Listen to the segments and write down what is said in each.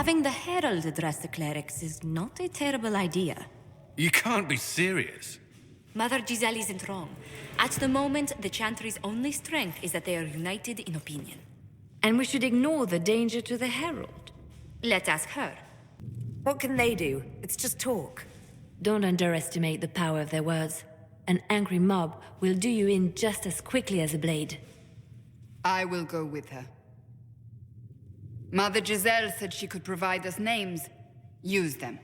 Having the Herald address the clerics is not a terrible idea. You can't be serious. Mother Giselle isn't wrong. At the moment, the Chantry's only strength is that they are united in opinion. And we should ignore the danger to the Herald. Let's ask her. What can they do? It's just talk. Don't underestimate the power of their words. An angry mob will do you in just as quickly as a blade. I will go with her. Mother Giselle said she could provide us names. Use them.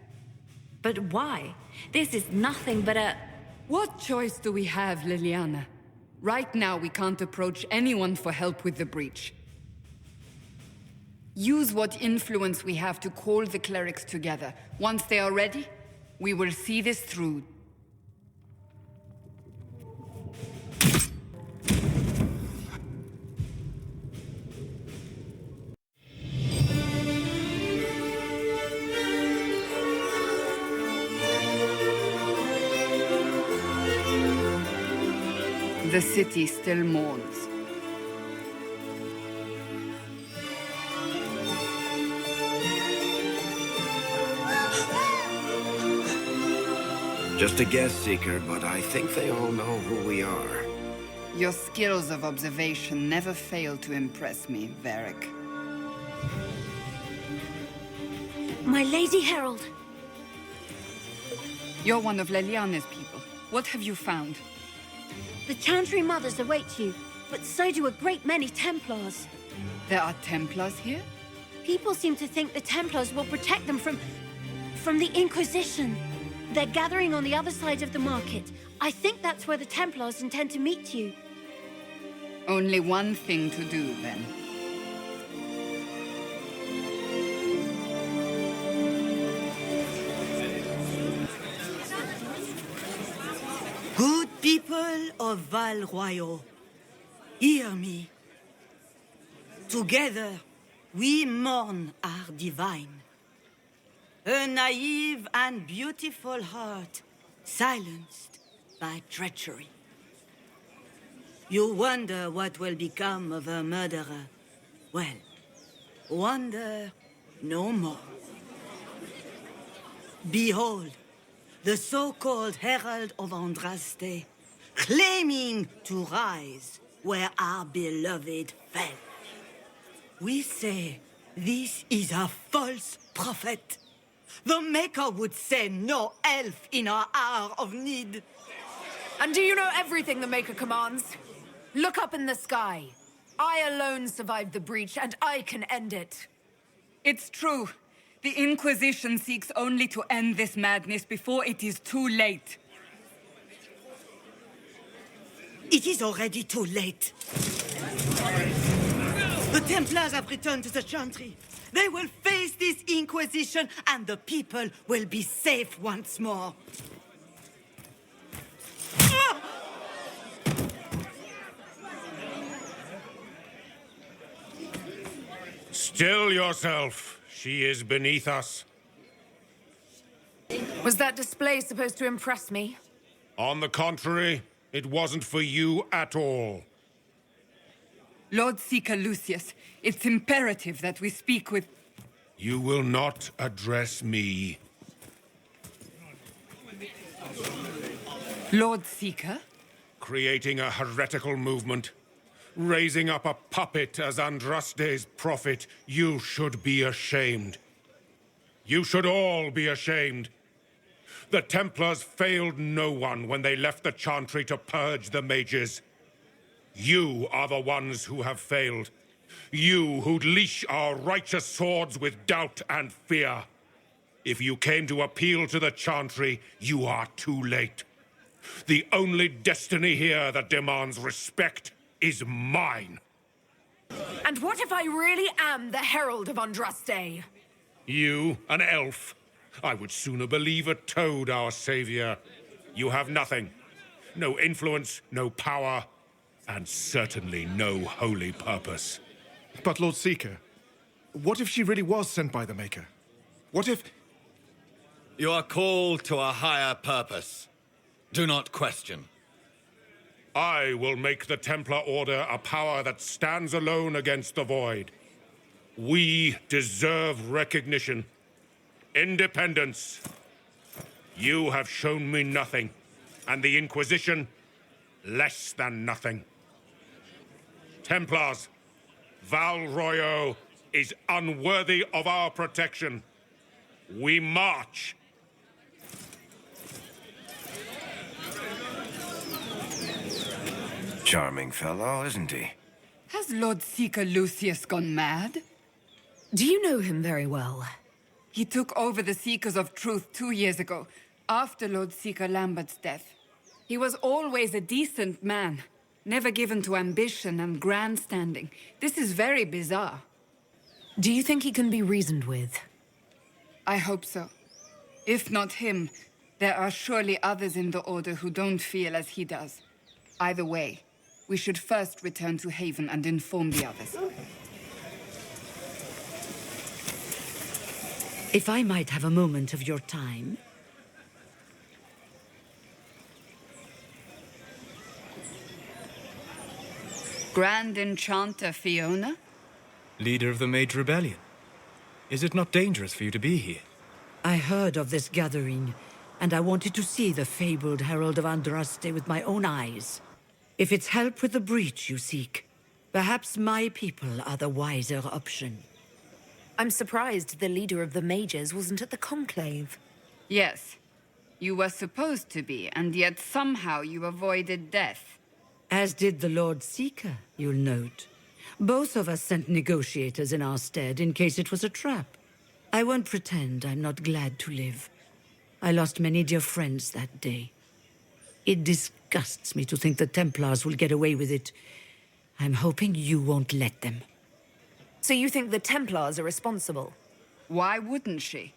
But why? This is nothing but a... What choice do we have, Liliana? Right now, we can't approach anyone for help with the breach. Use what influence we have to call the clerics together. Once they are ready, we will see this through. The city still mourns. Just a guess, Seeker, but I think they all know who we are. Your skills of observation never fail to impress me, Varric. My Lady Herald! You're one of Leliana's people. What have you found? The Chantry Mothers await you, but so do a great many Templars. There are Templars here? People seem to think the Templars will protect them from the Inquisition. They're gathering on the other side of the market. I think that's where the Templars intend to meet you. Only one thing to do, then. Good people of Val Royal, hear me. Together, we mourn our divine. A naive and beautiful heart, silenced by treachery. You wonder what will become of a murderer. Well, wonder no more. Behold, the so-called Herald of Andraste, claiming to rise where our beloved fell. We say this is a false prophet. The Maker would send no elf in our hour of need. And do you know everything the Maker commands? Look up in the sky. I alone survived the breach, and I can end it. It's true. The Inquisition seeks only to end this madness before it is too late. It is already too late. The Templars have returned to the Chantry. They will face this Inquisition, and the people will be safe once more. Still yourself. She is beneath us. Was that display supposed to impress me? On the contrary, it wasn't for you at all. Lord Seeker Lucius, it's imperative that we speak with... You will not address me. Lord Seeker? Creating a heretical movement. Raising up a puppet as Andraste's prophet. You should be ashamed. You should all be ashamed. The Templars failed no one when they left the Chantry to purge the mages. You are the ones who have failed. You who'd leash our righteous swords with doubt and fear. If you came to appeal to the Chantry, you are too late. The only destiny here that demands respect is mine. And what if I really am the Herald of Andraste? You, an elf? I would sooner believe a toad our savior. You have nothing. No influence, no power, and certainly no holy purpose. But Lord Seeker, what if she really was sent by the Maker? What if... You are called to a higher purpose. Do not question. I will make the Templar Order a power that stands alone against the Void. We deserve recognition. Independence. You have shown me nothing, and the Inquisition, less than nothing. Templars, Val Royeaux is unworthy of our protection. We march. Charming fellow, isn't he? Has Lord Seeker Lucius gone mad? Do you know him very well? He took over the Seekers of Truth 2 years ago, after Lord Seeker Lambert's death. He was always a decent man, never given to ambition and grandstanding. This is very bizarre. Do you think he can be reasoned with? I hope so. If not him, there are surely others in the Order who don't feel as he does. Either way, we should first return to Haven and inform the others. If I might have a moment of your time. Grand Enchanter Fiona? Leader of the Mage Rebellion. Is it not dangerous for you to be here? I heard of this gathering, and I wanted to see the fabled Herald of Andraste with my own eyes. If it's help with the breach you seek, perhaps my people are the wiser option. I'm surprised the leader of the mages wasn't at the conclave. Yes. You were supposed to be, and yet somehow you avoided death. As did the Lord Seeker, you'll note. Both of us sent negotiators in our stead in case it was a trap. I won't pretend I'm not glad to live. I lost many dear friends that day. It disgusts me to think the Templars will get away with it. I'm hoping you won't let them. So you think the Templars are responsible? Why wouldn't she?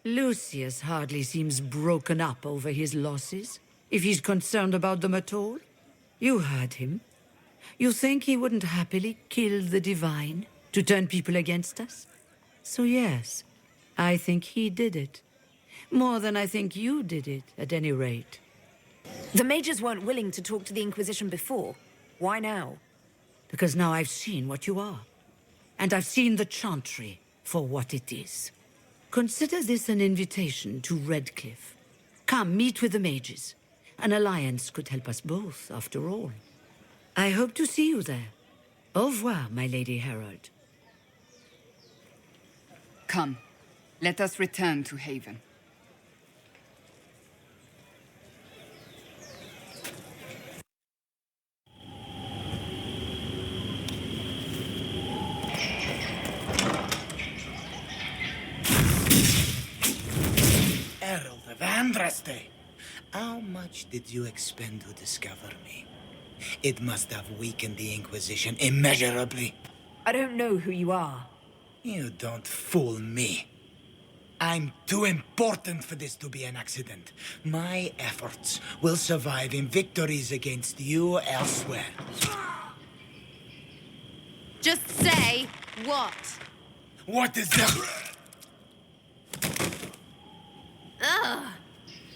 Lucius hardly seems broken up over his losses, if he's concerned about them at all. You heard him. You think he wouldn't happily kill the Divine to turn people against us? So yes, I think he did it. More than I think you did it, at any rate. The mages weren't willing to talk to the Inquisition before. Why now? Because now I've seen what you are. And I've seen the Chantry for what it is. Consider this an invitation to Redcliffe. Come, meet with the mages. An alliance could help us both, after all. I hope to see you there. Au revoir, my Lady Herald. Come, let us return to Haven. Herald of Andraste, how much did you expend to discover me? It must have weakened the Inquisition immeasurably. I don't know who you are. You don't fool me. I'm too important for this to be an accident. My efforts will survive in victories against you elsewhere. Just say what? What is that? Ugh.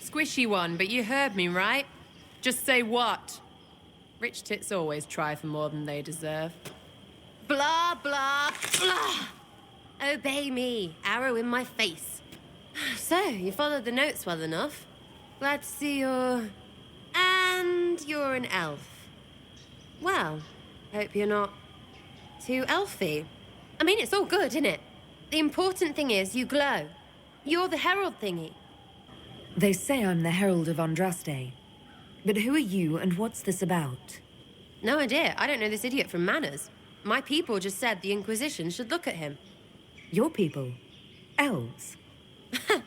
Squishy one, but you heard me, right? Just say what? Rich tits always try for more than they deserve. Blah, blah, blah. Obey me. Arrow in my face. So, you followed the notes well enough. Glad to see you're... And you're an elf. Well, hope you're not too elfy. I mean, it's all good, isn't it? The important thing is you glow. You're the herald thingy. They say I'm the Herald of Andraste. But who are you and what's this about? No idea. I don't know this idiot from Manners. My people just said the Inquisition should look at him. Your people? Elves?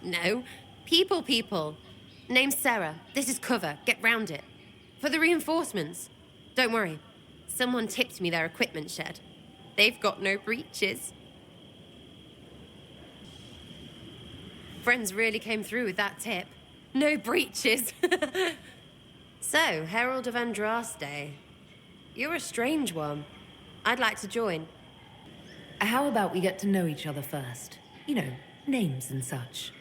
No. People. Name's Sarah. This is cover. Get round it. For the reinforcements. Don't worry. Someone tipped me their equipment shed. They've got no breaches. Friends really came through with that tip. No breaches. So, Herald of Andraste. You're a strange one. I'd like to join. How about we get to know each other first? You know, names and such.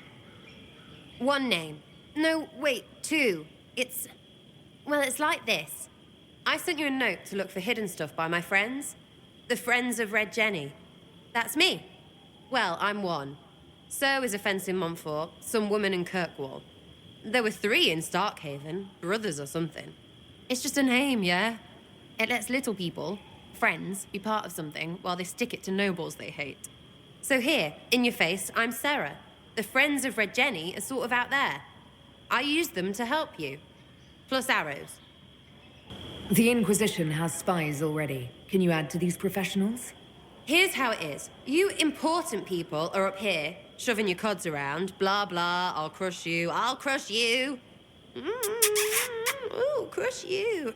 One name. No, wait, two. Well, it's like this. I sent you a note to look for hidden stuff by my friends. The Friends of Red Jenny. That's me. Well, I'm one. So is a fence in Montfort, some woman in Kirkwall. There were 3 in Starkhaven, brothers or something. It's just a name, yeah? It lets little people, friends, be part of something while they stick it to nobles they hate. So here, in your face, I'm Sarah. The friends of Red Jenny are sort of out there. I used them to help you. Plus arrows. The Inquisition has spies already. Can you add to these professionals? Here's how it is. You important people are up here, shoving your cods around. Blah, blah, I'll crush you. I'll crush you. Ooh, crush you.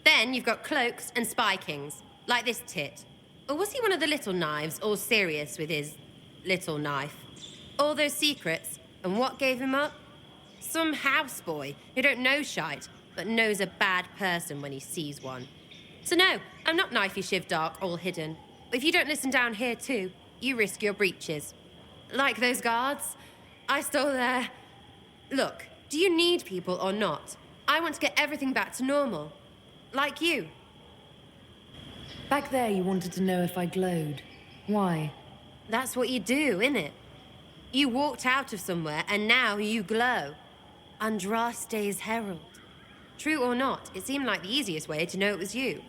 Then you've got cloaks and spy kings, like this tit. Or was he one of the little knives, all serious with his little knife? All those secrets, and what gave him up? Some houseboy who don't know shite, but knows a bad person when he sees one. So no, I'm not knifey shiv dark, all hidden. If you don't listen down here too, you risk your breeches. Like those guards, I stole their... Look, do you need people or not? I want to get everything back to normal. Like you. Back there you wanted to know if I glowed. Why? That's what you do, innit? You walked out of somewhere and now you glow. Andraste's herald. True or not, it seemed like the easiest way to know it was you.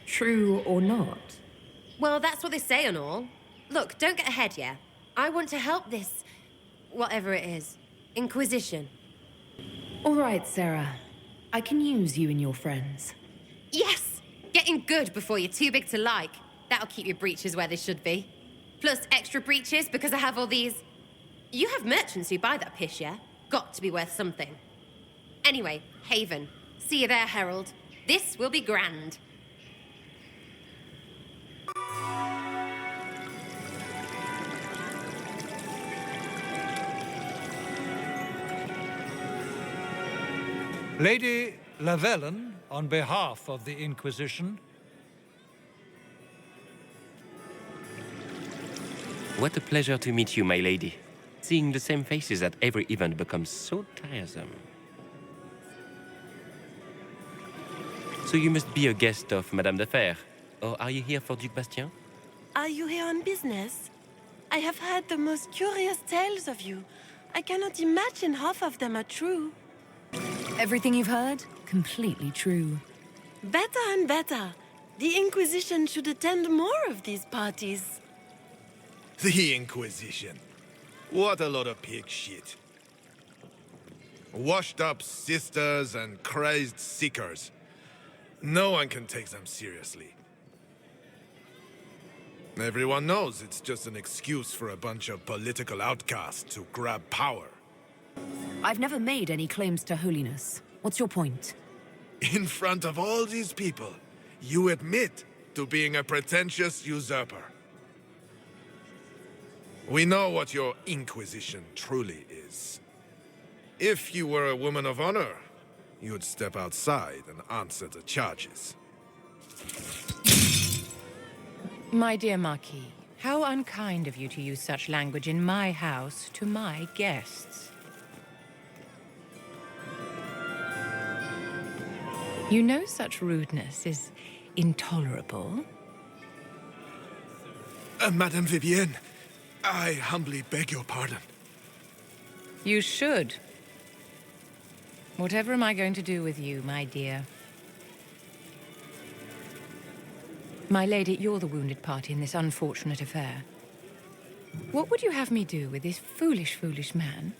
True or not? Well, that's what they say and all. Look, don't get ahead, yeah? I want to help this... whatever it is. Inquisition. All right, Sarah. I can use you and your friends. Yes! Getting good before you're too big to like. That'll keep your breeches where they should be. Plus extra breeches because I have all these... You have merchants who buy that pish, yeah? Got to be worth something. Anyway, Haven. See you there, Herald. This will be grand. Lady Lavellan, on behalf of the Inquisition. What a pleasure to meet you, my lady. Seeing the same faces at every event becomes so tiresome. So you must be a guest of Madame de Fer, or are you here for Duc Bastien? Are you here on business? I have heard the most curious tales of you. I cannot imagine half of them are true. Everything you've heard? Completely true. Better and better. The Inquisition should attend more of these parties. The Inquisition. What a lot of pig shit. Washed up sisters and crazed seekers. No one can take them seriously. Everyone knows it's just an excuse for a bunch of political outcasts to grab power. I've never made any claims to holiness. What's your point? In front of all these people, you admit to being a pretentious usurper. We know what your Inquisition truly is. If you were a woman of honor, you'd step outside and answer the charges. My dear Marquis, how unkind of you to use such language in my house to my guests. You know such rudeness is intolerable. Madame Vivienne, I humbly beg your pardon. You should. Whatever am I going to do with you, my dear? My lady, you're the wounded party in this unfortunate affair. What would you have me do with this foolish, foolish man?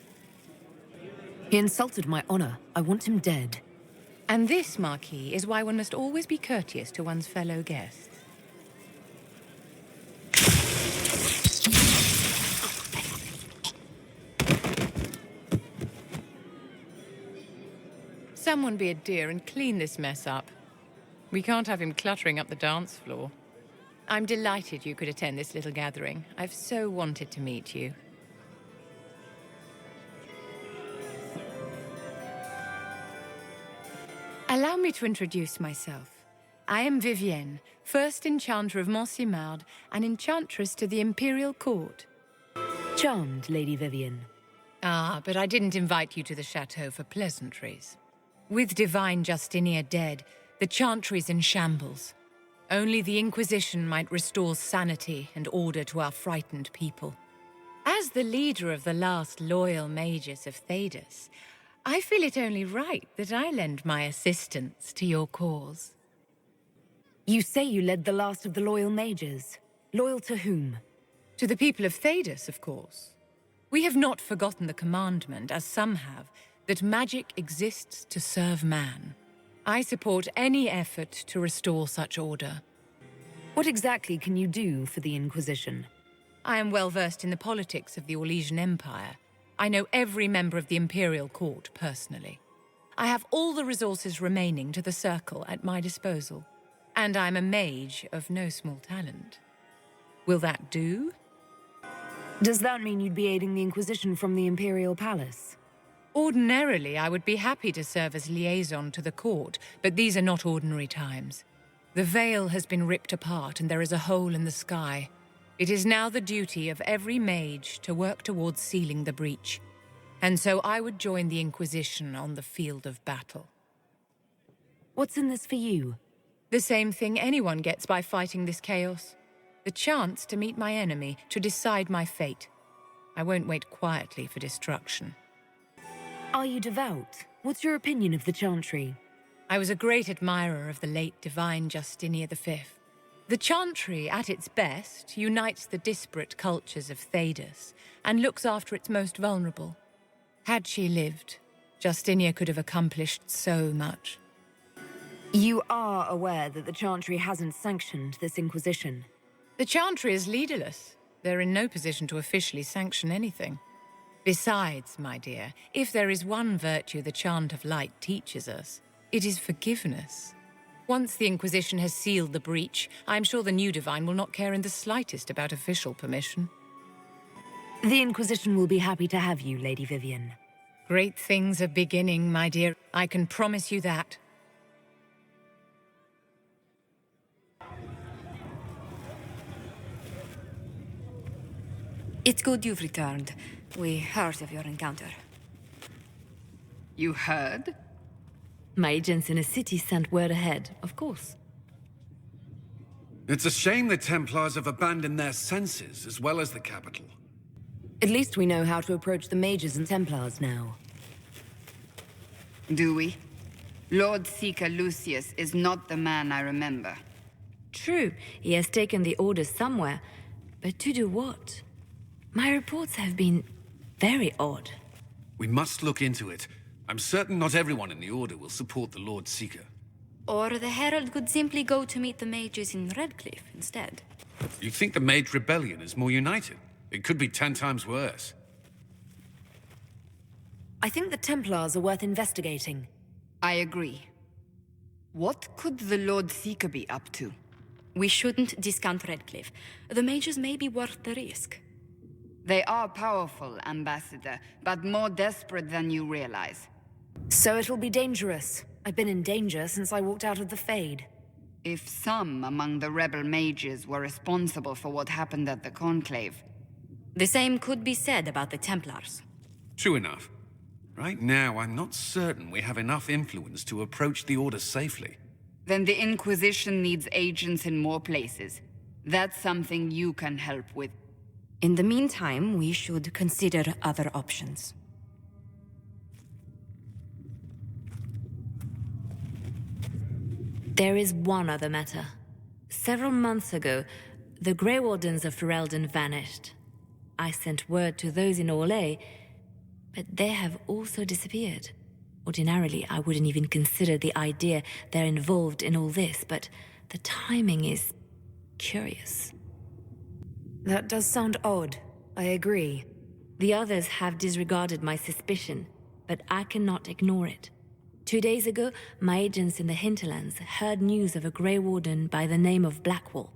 He insulted my honor. I want him dead. And this, Marquis, is why one must always be courteous to one's fellow guests. Someone be a dear and clean this mess up. We can't have him cluttering up the dance floor. I'm delighted you could attend this little gathering. I've so wanted to meet you. Allow me to introduce myself. I am Vivienne, first Enchanter of Montsimard and Enchantress to the Imperial Court. Charmed, Lady Vivienne. Ah, but I didn't invite you to the chateau for pleasantries. With Divine Justinia dead, the Chantry's in shambles. Only the Inquisition might restore sanity and order to our frightened people. As the leader of the last loyal mages of Thedas, I feel it only right that I lend my assistance to your cause. You say you led the last of the loyal mages. Loyal to whom? To the people of Thedas, of course. We have not forgotten the commandment, as some have, that magic exists to serve man. I support any effort to restore such order. What exactly can you do for the Inquisition? I am well versed in the politics of the Orlesian Empire. I know every member of the Imperial Court personally. I have all the resources remaining to the Circle at my disposal. And I'm a mage of no small talent. Will that do? Does that mean you'd be aiding the Inquisition from the Imperial Palace? Ordinarily, I would be happy to serve as liaison to the court, but these are not ordinary times. The veil has been ripped apart and there is a hole in the sky. It is now the duty of every mage to work towards sealing the breach. And so I would join the Inquisition on the field of battle. What's in this for you? The same thing anyone gets by fighting this chaos. The chance to meet my enemy, to decide my fate. I won't wait quietly for destruction. Are you devout? What's your opinion of the Chantry? I was a great admirer of the late divine Justinian V. The Chantry, at its best, unites the disparate cultures of Thedas and looks after its most vulnerable. Had she lived, Justinia could have accomplished so much. You are aware that the Chantry hasn't sanctioned this Inquisition? The Chantry is leaderless. They're in no position to officially sanction anything. Besides, my dear, if there is one virtue the Chant of Light teaches us, it is forgiveness. Once the Inquisition has sealed the breach, I'm sure the new divine will not care in the slightest about official permission. The Inquisition will be happy to have you, Lady Vivian. Great things are beginning, my dear. I can promise you that. It's good you've returned. We heard of your encounter. You heard? My agents in a city sent word ahead, of course. It's a shame the Templars have abandoned their senses, as well as the capital. At least we know how to approach the mages and Templars now. Do we? Lord Seeker Lucius is not the man I remember. True, he has taken the orders somewhere, but to do what? My reports have been very odd. We must look into it. I'm certain not everyone in the Order will support the Lord Seeker. Or the Herald could simply go to meet the mages in Redcliffe instead. You think the Mage Rebellion is more united? It could be 10 times worse. I think the Templars are worth investigating. I agree. What could the Lord Seeker be up to? We shouldn't discount Redcliffe. The mages may be worth the risk. They are powerful, Ambassador, but more desperate than you realize. So it'll be dangerous. I've been in danger since I walked out of the Fade. If some among the rebel mages were responsible for what happened at the Conclave... The same could be said about the Templars. True enough. Right now, I'm not certain we have enough influence to approach the Order safely. Then the Inquisition needs agents in more places. That's something you can help with. In the meantime, we should consider other options. There is one other matter. Several months ago, the Grey Wardens of Ferelden vanished. I sent word to those in Orlais, but they have also disappeared. Ordinarily, I wouldn't even consider the idea they're involved in all this, but the timing is curious. That does sound odd. I agree. The others have disregarded my suspicion, but I cannot ignore it. 2 days ago, my agents in the hinterlands heard news of a Grey Warden by the name of Blackwall.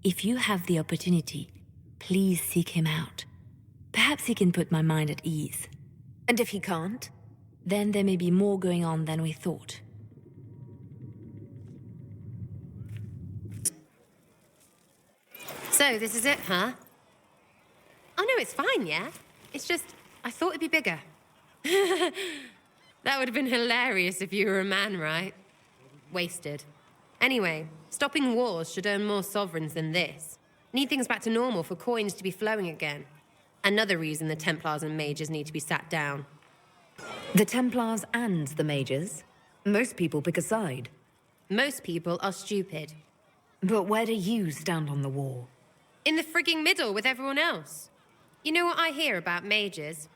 If you have the opportunity, please seek him out. Perhaps he can put my mind at ease. And if he can't? Then there may be more going on than we thought. So, this is it, huh? Oh, no, it's fine, yeah? It's just, I thought it'd be bigger. That would have been hilarious if you were a man, right? Wasted. Anyway, stopping wars should earn more sovereigns than this. Need things back to normal for coins to be flowing again. Another reason the Templars and Mages need to be sat down. The Templars and the Mages? Most people pick a side. Most people are stupid. But where do you stand on the war? In the frigging middle with everyone else. You know what I hear about Mages?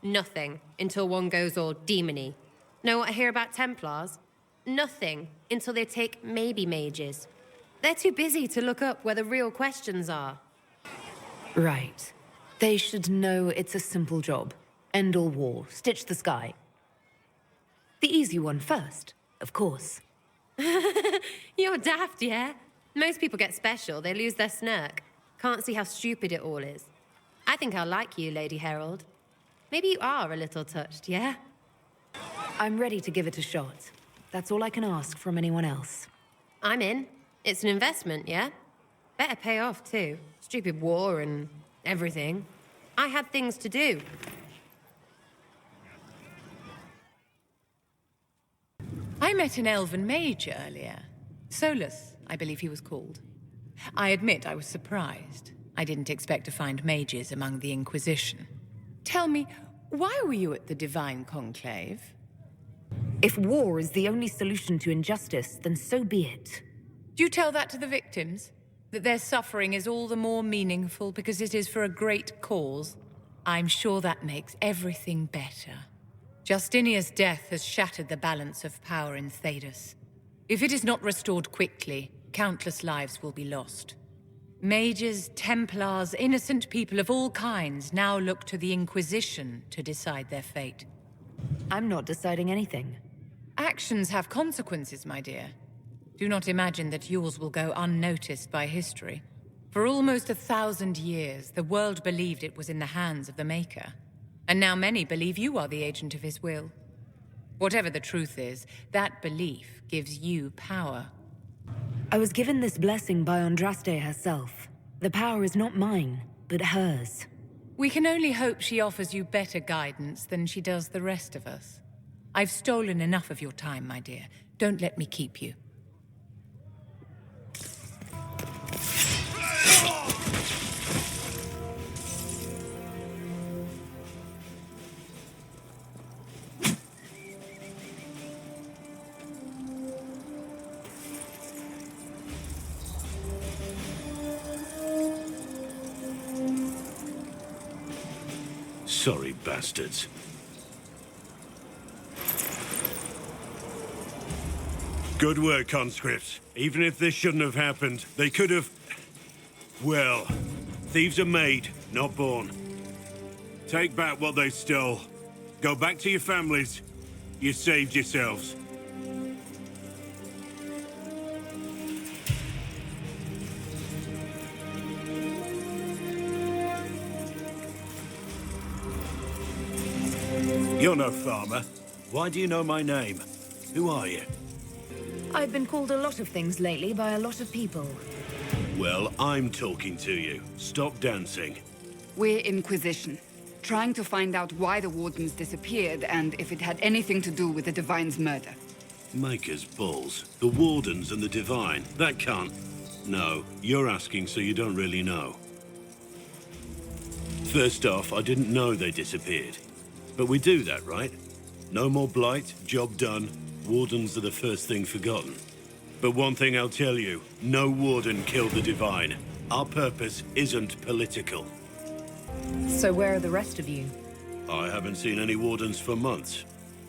Nothing, until one goes all demony. Know what I hear about Templars? Nothing, until they take maybe Mages. They're too busy to look up where the real questions are. Right. They should know it's a simple job. End all war, stitch the sky. The easy one first, of course. You're daft, yeah? Most people get special, they lose their snark. Can't see how stupid it all is. I think I'll like you, Lady Herald. Maybe you are a little touched, yeah? I'm ready to give it a shot. That's all I can ask from anyone else. I'm in. It's an investment, yeah? Better pay off, too. Stupid war and everything. I had things to do. I met an elven mage earlier. Solus, I believe he was called. I admit I was surprised. I didn't expect to find mages among the Inquisition. Tell me, why were you at the Divine Conclave? If war is the only solution to injustice, then so be it. Do you tell that to the victims? That their suffering is all the more meaningful because it is for a great cause? I'm sure that makes everything better. Justinia's death has shattered the balance of power in Thedas. If it is not restored quickly, countless lives will be lost. Mages, Templars, innocent people of all kinds now look to the Inquisition to decide their fate. I'm not deciding anything. Actions have consequences, my dear. Do not imagine that yours will go unnoticed by history. For almost 1,000 years, the world believed it was in the hands of the Maker. And now many believe you are the agent of his will. Whatever the truth is, that belief gives you power. I was given this blessing by Andraste herself. The power is not mine, but hers. We can only hope she offers you better guidance than she does the rest of us. I've stolen enough of your time, my dear. Don't let me keep you. Sorry, bastards. Good work, conscripts. Even if this shouldn't have happened, they could have... Well, thieves are made, not born. Take back what they stole. Go back to your families. You saved yourselves. You're no farmer. Why do you know my name? Who are you? I've been called a lot of things lately by a lot of people. Well, I'm talking to you. Stop dancing. We're Inquisition, trying to find out why the Wardens disappeared and if it had anything to do with the Divine's murder. Maker's balls. The Wardens and the Divine. That can't... No, you're asking so you don't really know. First off, I didn't know they disappeared. But we do that, right? No more blight, job done. Wardens are the first thing forgotten. But one thing I'll tell you, no Warden killed the Divine. Our purpose isn't political. So where are the rest of you? I haven't seen any Wardens for months.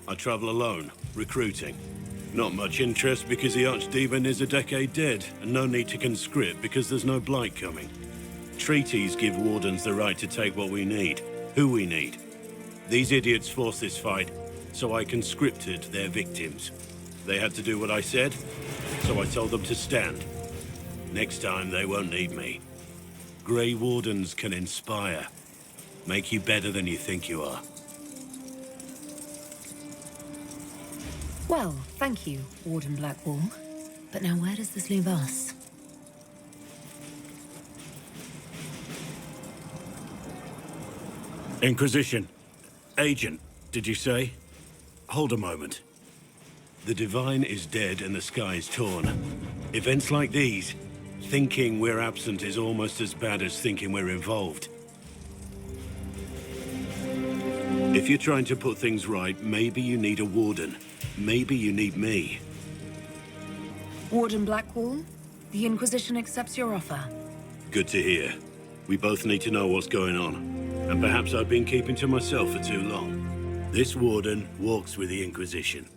I travel alone, recruiting. Not much interest because the Archdemon is a decade dead, and no need to conscript because there's no blight coming. Treaties give Wardens the right to take what we need, who we need. These idiots forced this fight, so I conscripted their victims. They had to do what I said, so I told them to stand. Next time, they won't need me. Grey Wardens can inspire. Make you better than you think you are. Well, thank you, Warden Blackwall. But now where does this leave us? Inquisition. Agent, did you say? Hold a moment. The Divine is dead and the sky is torn. Events like these, thinking we're absent is almost as bad as thinking we're involved. If you're trying to put things right, maybe you need a warden. Maybe you need me. Warden Blackwall, the Inquisition accepts your offer. Good to hear. We both need to know what's going on. And perhaps I've been keeping to myself for too long. This warden walks with the Inquisition.